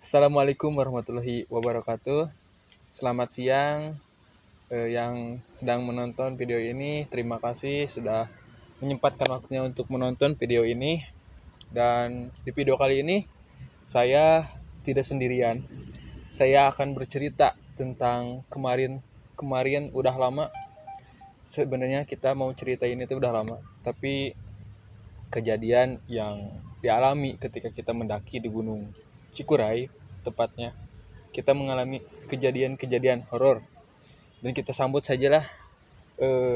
Assalamualaikum warahmatullahi wabarakatuh. Selamat siang yang sedang menonton video ini. Terima kasih sudah menyempatkan waktunya untuk menonton video ini. Dan di video kali ini saya tidak sendirian. Saya akan bercerita tentang kemarin udah lama. Sebenarnya kita mau cerita ini tuh udah lama, tapi kejadian yang dialami ketika kita mendaki di Gunung Cikuray tepatnya, kita mengalami kejadian-kejadian horor. Dan kita sambut sajalah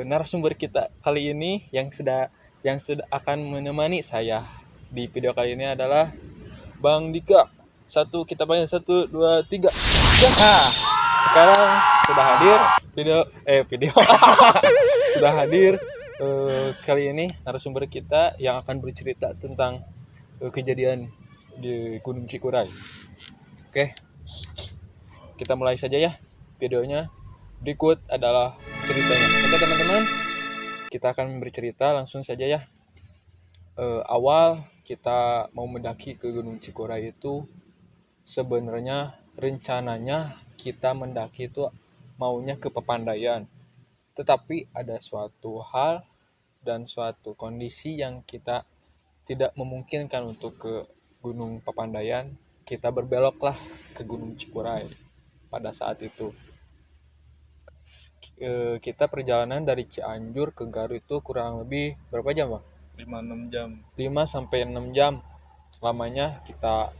narasumber kita kali ini yang sudah akan menemani saya di video kali ini adalah Bang Dika. Kita panggil 1, 2, 3. Nah, sekarang sudah hadir video sudah hadir kali ini narasumber kita yang akan bercerita tentang kejadian di Gunung Cikuray. Oke, kita mulai saja ya videonya. Berikut adalah ceritanya. Oke teman-teman, kita akan bercerita langsung saja ya. Awal kita mau mendaki ke Gunung Cikuray itu sebenarnya rencananya kita mendaki itu maunya ke Papandayan. Tetapi ada suatu hal dan suatu kondisi yang kita tidak memungkinkan untuk ke Gunung Papandayan. Kita berbeloklah ke Gunung Cikuray pada saat itu. Kita perjalanan dari Cianjur ke Garut itu kurang lebih berapa jam, Bang? 5-6 jam. 5-6 jam lamanya kita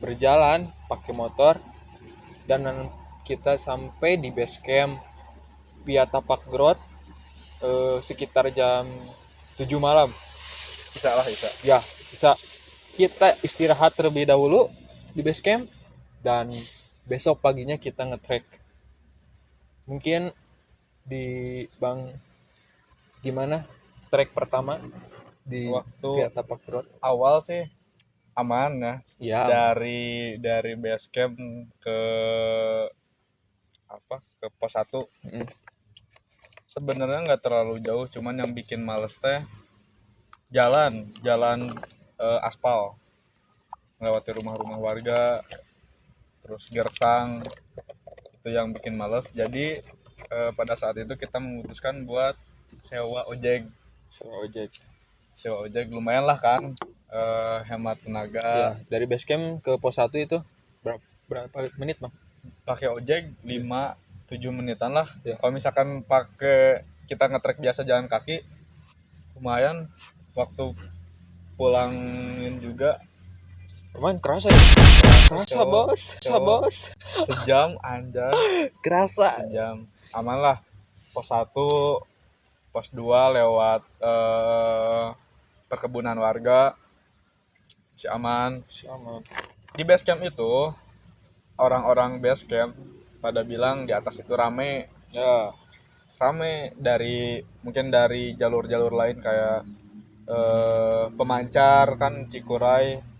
berjalan pakai motor, dan kita sampai di base camp via Tapak Grot sekitar jam 7 malam. Bisa. Ya, bisa. Kita istirahat terlebih dahulu di base camp dan besok paginya kita nge-trek. Mungkin di Bang gimana trek pertama di Waktu via Tapak Grot? awal sih aman ya. Ya, Dari base camp ke pos 1 sebenarnya nggak terlalu jauh, cuman yang bikin males teh jalan aspal melewati rumah-rumah warga, terus gersang, itu yang bikin males. Jadi pada saat itu kita memutuskan buat sewa ojek lumayan lah kan, hemat tenaga. ya, dari base camp ke pos 1 itu berapa menit, Bang? Pakai ojek 5-7 menitan lah. Ya. Kalau misalkan pakai kita ngetrek biasa jalan kaki lumayan, waktu pulangin juga Lumayan kerasa ya? Kerasa, bos. sejam anjay. Kerasa. Sejam aman lah. Pos 1 pos 2 lewat perkebunan warga si aman. Di base camp itu orang-orang base camp pada bilang di atas itu rame Ya, mungkin dari jalur-jalur lain kayak pemancar kan. Cikuray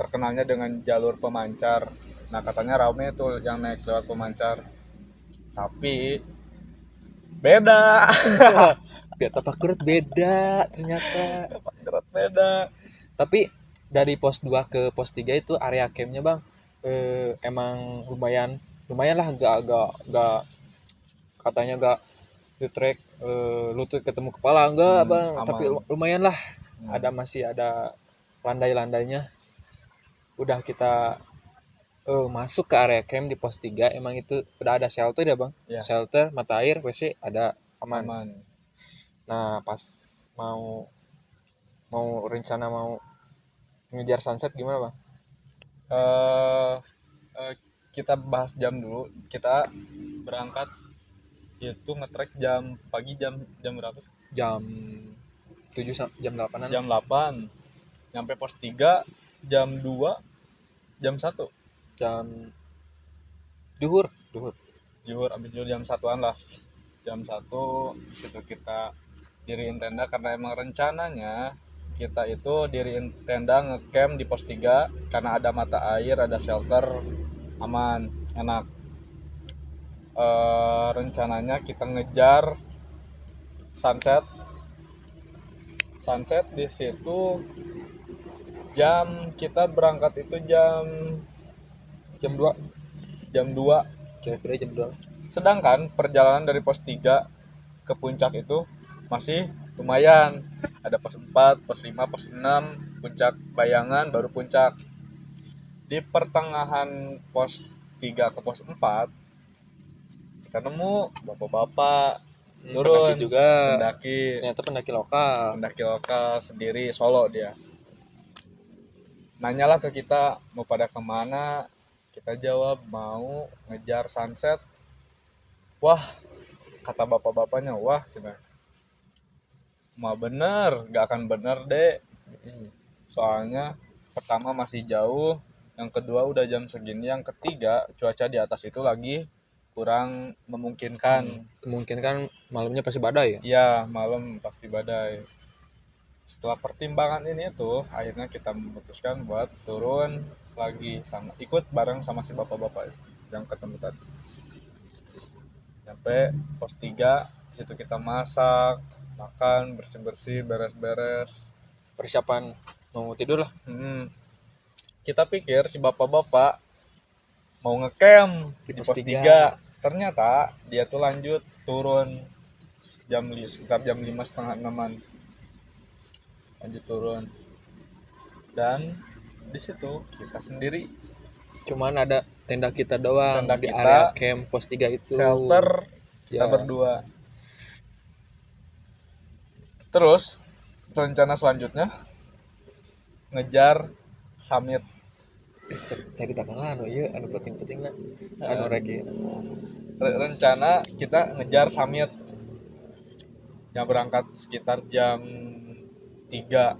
terkenalnya dengan jalur pemancar. Nah katanya rame tuh yang naik lewat pemancar, tapi beda. biar Tapak Grot beda ternyata. Beda. Tapi dari pos 2 ke pos 3 itu area campnya, Bang, emang lumayan lah, enggak katanya enggak di trek lutut ketemu kepala enggak, Bang, aman. tapi lumayan lah. Masih ada landai-landainya. Udah kita masuk ke area camp di pos 3, emang itu udah ada shelter ya, Bang? Ya. Shelter, mata air, WC ada, aman. Nah, pas rencana mau ngejar sunset gimana, Bang? Kita bahas jam dulu. Kita berangkat itu ngetrek pagi jam berapa sih? Jam 7 jam 8-an. Jam 8. Nyampe pos 3 jam 2, jam 1. Jam duhur Abis juhur jam 1-an lah. Jam 1 situ kita diriin tenda karena emang rencananya kita itu diriin tenda ngecamp di pos 3 karena ada mata air, ada shelter, aman, enak. Rencananya kita ngejar sunset di situ Kita berangkat itu jam Jam 2, jam 2. kira-kira jam 2. Sedangkan perjalanan dari pos 3 ke puncak itu masih lumayan. Ada pos 4, pos 5, pos 6, puncak Bayangan, baru puncak. Di pertengahan pos 3 ke pos 4, kita nemu bapak-bapak turun, Pendaki juga. pendaki Ternyata pendaki lokal. pendaki lokal sendiri, Solo dia. Nanyalah ke kita mau pada kemana, kita jawab mau ngejar sunset. Wah, kata bapak-bapaknya, wah cina, mah bener, gak akan bener dek. Soalnya pertama masih jauh, yang kedua udah jam segini, yang ketiga cuaca di atas itu lagi kurang memungkinkan. Kemungkinan kan malamnya pasti badai ya. Iya, malam pasti badai. Setelah pertimbangan ini tuh, akhirnya kita memutuskan buat turun lagi, sama ikut bareng sama si bapak-bapak yang ketemu tadi. Sampai pos 3, situ kita masak, makan, bersih-bersih, beres-beres. Persiapan mau tidur lah. Kita pikir si bapak-bapak mau ngecamp Di di pos pos 3. 3. Ternyata dia tuh lanjut turun sekitar jam 5:30-6-an. Lanjut turun. Dan di situ kita sendiri, Cuman ada tenda kita doang tenda di kita, area camp pos 3 itu. shelter kita Ya. berdua. Terus rencana selanjutnya ngejar summit. Cari kita kan lah anu ieu anu penting-penting lah. Anu rek ieu. Rencana kita ngejar summit yang berangkat sekitar jam 3,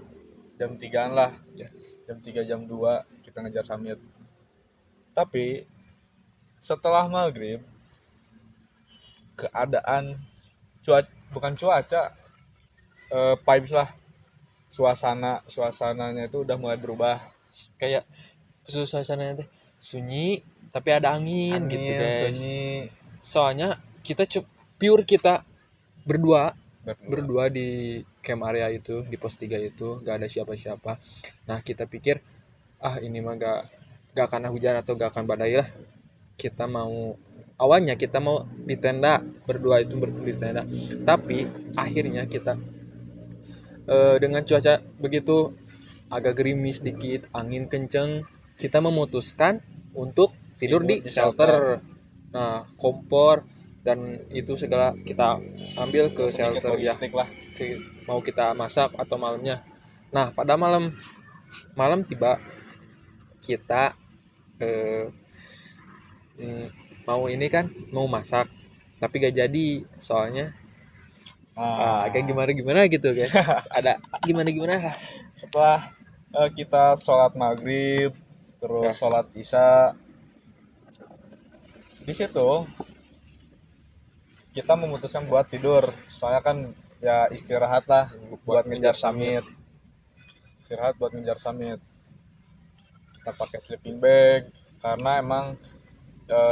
jam 3-an lah. Ya. Jam 3 jam 2 kita ngejar summit. Tapi setelah maghrib, keadaan bukan cuaca, vibes lah, suasananya itu udah mulai berubah. Kayak suasananya teh sunyi tapi ada angin gitu guys. Sunyi, Soalnya kita pure kita berdua di camp area itu, di pos 3 itu gak ada siapa-siapa. Nah kita pikir ini mah gak akan hujan atau gak akan badai lah. Awalnya kita mau di tenda, berdua itu di tenda, tapi akhirnya kita dengan cuaca begitu agak gerimis dikit, angin kenceng, kita memutuskan untuk tidur di shelter. Nah kompor dan itu segala kita ambil ke sedikit shelter ya, logistik lah. mau kita masak atau malamnya. Nah pada malam tiba kita mau ini kan mau masak tapi gak jadi soalnya kayak gimana gitu guys. Ada gimana lah. Setelah kita sholat maghrib, terus sholat isya, di situ kita memutuskan buat tidur. Soalnya kan ya istirahat lah buat ngejar summit. Istirahat buat ngejar summit. Kita pakai sleeping bag karena emang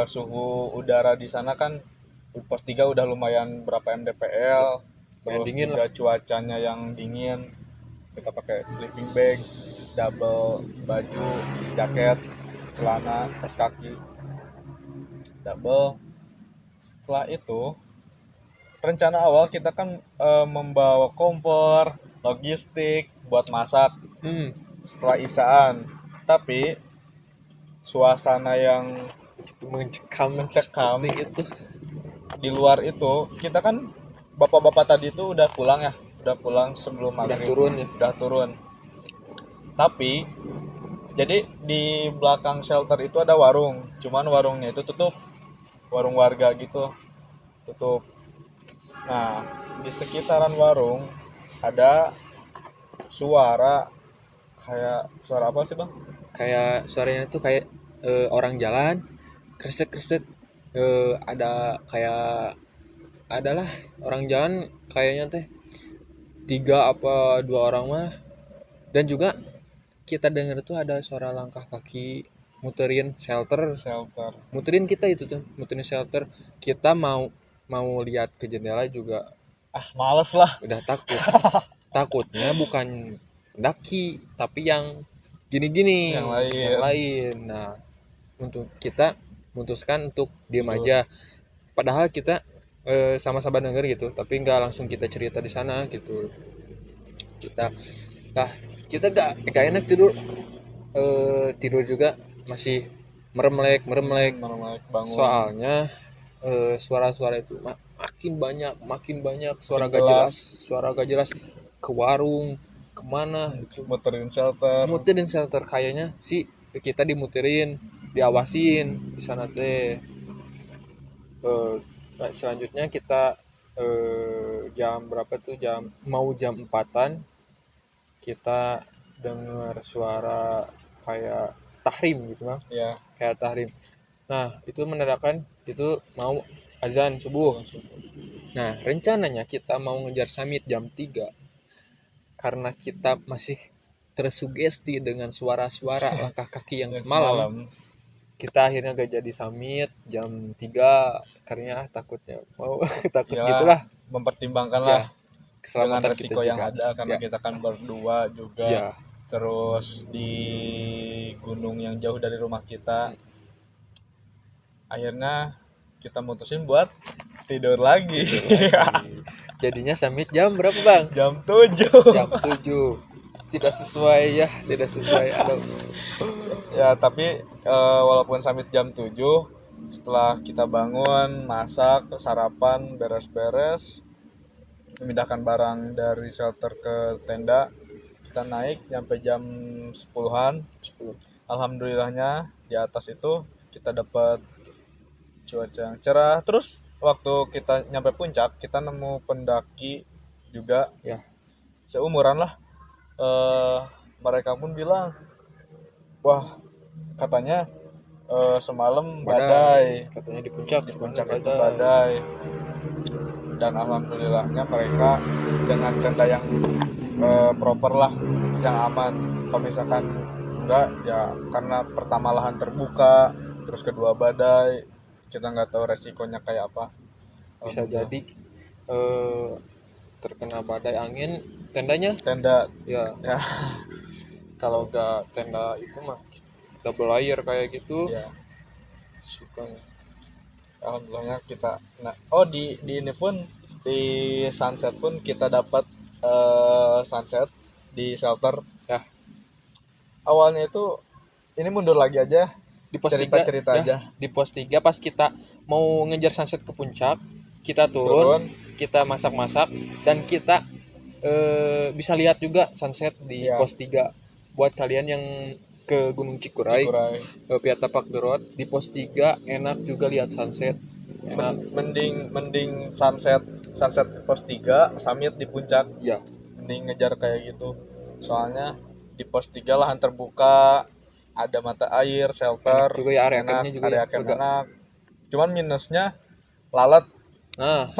suhu udara di sana kan pos 3 udah lumayan berapa mdpl, terus dingin juga cuacanya yang dingin. Kita pakai sleeping bag, double baju, jaket, celana, kaos kaki, double. Setelah itu rencana awal kita kan membawa kompor, logistik buat masak setelah isaan. Tapi suasana yang mencekam itu di luar itu, kita kan bapak-bapak tadi itu udah pulang sebelum maghrib, udah turun. Tapi jadi di belakang shelter itu ada warung, cuman warungnya itu tutup, warung warga gitu tutup. Nah di sekitaran warung ada suara apa sih bang? Kayak suaranya tuh kayak orang jalan kresek adalah orang jalan kayaknya teh 3 apa 2 orang mah. Dan juga kita dengar tuh ada suara langkah kaki muterin shelter. Muterin shelter. Kita mau lihat ke jendela juga Males lah, udah takutnya bukan pendaki tapi yang gini-gini Yang lain. yang lain. Nah, untuk kita memutuskan untuk diem Betul. aja. Padahal kita sama-sama denger gitu, tapi nggak langsung kita cerita di sana gitu. Kita nah kita gak enak tidur, tidur juga masih meremlek meremlek. Normal bangun. Soalnya suara-suara itu makin banyak suara Makin gak jelas, jelas. suara gak jelas, ke warung kemana itu, Muterin shelter. muterin shelter kayaknya sih, kita dimuterin, diawasin di sana teh. Selanjutnya kita jam berapa tuh, jam 4-an kita dengar suara kayak tahrim gitu kan, Ya. kayak tahrim. Nah itu menandakan itu mau azan subuh. Nah rencananya kita mau ngejar summit jam 3, karena kita masih tersugesti dengan suara-suara langkah kaki yang semalam. Kita akhirnya gak jadi summit jam 3 karena takutnya mau takut Iyalah, gitulah mempertimbangkan ya, lah dengan keselamatan kita resiko yang juga ada karena ya. kita kan berdua juga. Ya, Terus di gunung yang jauh dari rumah kita. Akhirnya kita mutusin buat tidur lagi. jadinya summit jam berapa bang? Jam 7. Jam 7. Tidak sesuai ya, tidak sesuai. Aduh. Ya, tapi walaupun summit jam 7, setelah kita bangun, masak, sarapan, beres-beres, memindahkan barang dari shelter ke tenda, kita naik nyampe jam 10-an. 10. Alhamdulillahnya di atas itu kita dapat cuaca yang cerah. Terus waktu kita nyampe puncak, kita nemu pendaki juga Ya, seumuran lah. Mereka pun bilang, wah katanya semalam badai, katanya di puncak, di puncak semalam itu badai. Dan alhamdulillahnya mereka dengan tenda yang proper lah, yang aman. Kalau misalkan enggak, ya karena pertama lahan terbuka, terus kedua badai, kita nggak tahu resikonya kayak apa. Bisa jadi terkena badai angin tendanya Tenda ya. ya, Kalau nggak tenda itu mah double layer kayak gitu ya suka. alhamdulillahnya kita di ini pun, di sunset pun kita dapat sunset di shelter. Ya, Awalnya itu ini mundur lagi aja, di pos 3 cerita-cerita ya, aja. di pos 3 pas kita mau ngejar sunset ke puncak, kita turun, kita masak-masak, dan kita bisa lihat juga sunset di Ya. pos 3. Buat kalian yang ke Gunung Cikuray, via Tapak Derot, di pos 3 enak juga lihat sunset. Enak. Mending sunset di pos 3, summit di puncak. Ya, Mending ngejar kayak gitu. Soalnya di pos 3 lahan terbuka, ada mata air, shelter, enak juga ya, area enak, campnya juga area ya, camp lega. enak. Cuman minusnya lalat. Nah,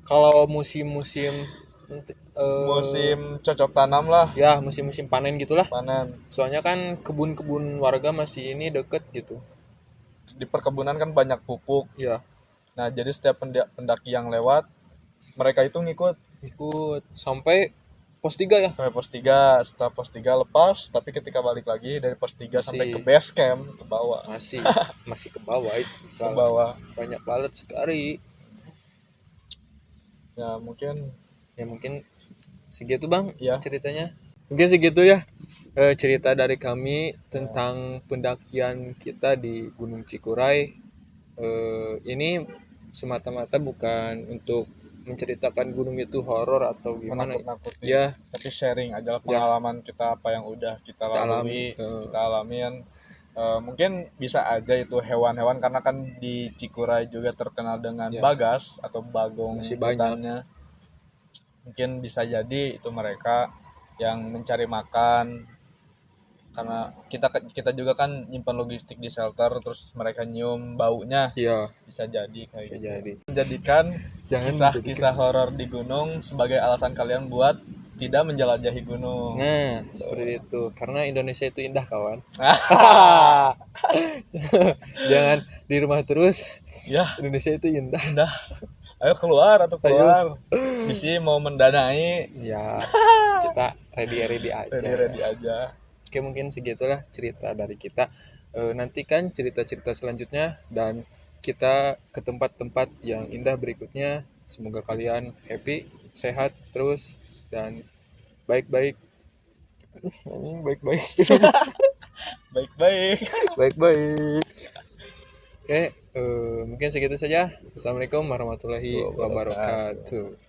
kalau musim-musim Musim cocok tanam lah, ya musim-musim panen gitulah. panen. Soalnya kan kebun-kebun warga masih ini deket gitu. Di perkebunan kan banyak pupuk. Ya, Nah, jadi setiap pendaki yang lewat, mereka itu ngikut ikut sampai pos 3 ya. sampai pos 3. Setelah pos 3 lepas, tapi ketika balik lagi dari pos 3 sampai ke base camp, ke bawah. Masih ke bawah itu. Ke bawah. Banyak lalat sekali. Ya, mungkin segitu bang ya. ceritanya. Mungkin segitu ya cerita dari kami tentang pendakian kita di Gunung Cikuray. Ini semata-mata bukan untuk menceritakan gunung itu horor atau gimana Menakut-nakutin. ya, Tapi sharing aja lah pengalaman kita, apa yang udah kita lalui, kita alamin. Mungkin bisa aja itu hewan-hewan, karena kan di Cikuray juga terkenal dengan bagas atau bagong masih hutannya. Mungkin bisa jadi itu mereka yang mencari makan, karena kita juga kan nyimpan logistik di shelter, terus mereka nyium baunya. Iya, Bisa jadi kayak bisa gitu. jadi. Menjadikan kisah-kisah horor di gunung sebagai alasan kalian buat tidak menjelajahi gunung. Nah, seperti itu. Karena Indonesia itu indah, kawan. Jangan di rumah terus. Ya, Indonesia itu indah. ayo keluar. Misi mau mendanai. Ya, kita ready aja. Ready aja. Oke, mungkin segitulah cerita dari kita. Nantikan cerita-cerita selanjutnya dan kita ke tempat-tempat yang indah berikutnya. Semoga kalian happy, sehat terus dan baik-baik. Anjing, baik-baik. Baik-baik. Baik-baik. Oke, mungkin segitu saja. Assalamualaikum warahmatullahi Wabarakatuh. wabarakatuh.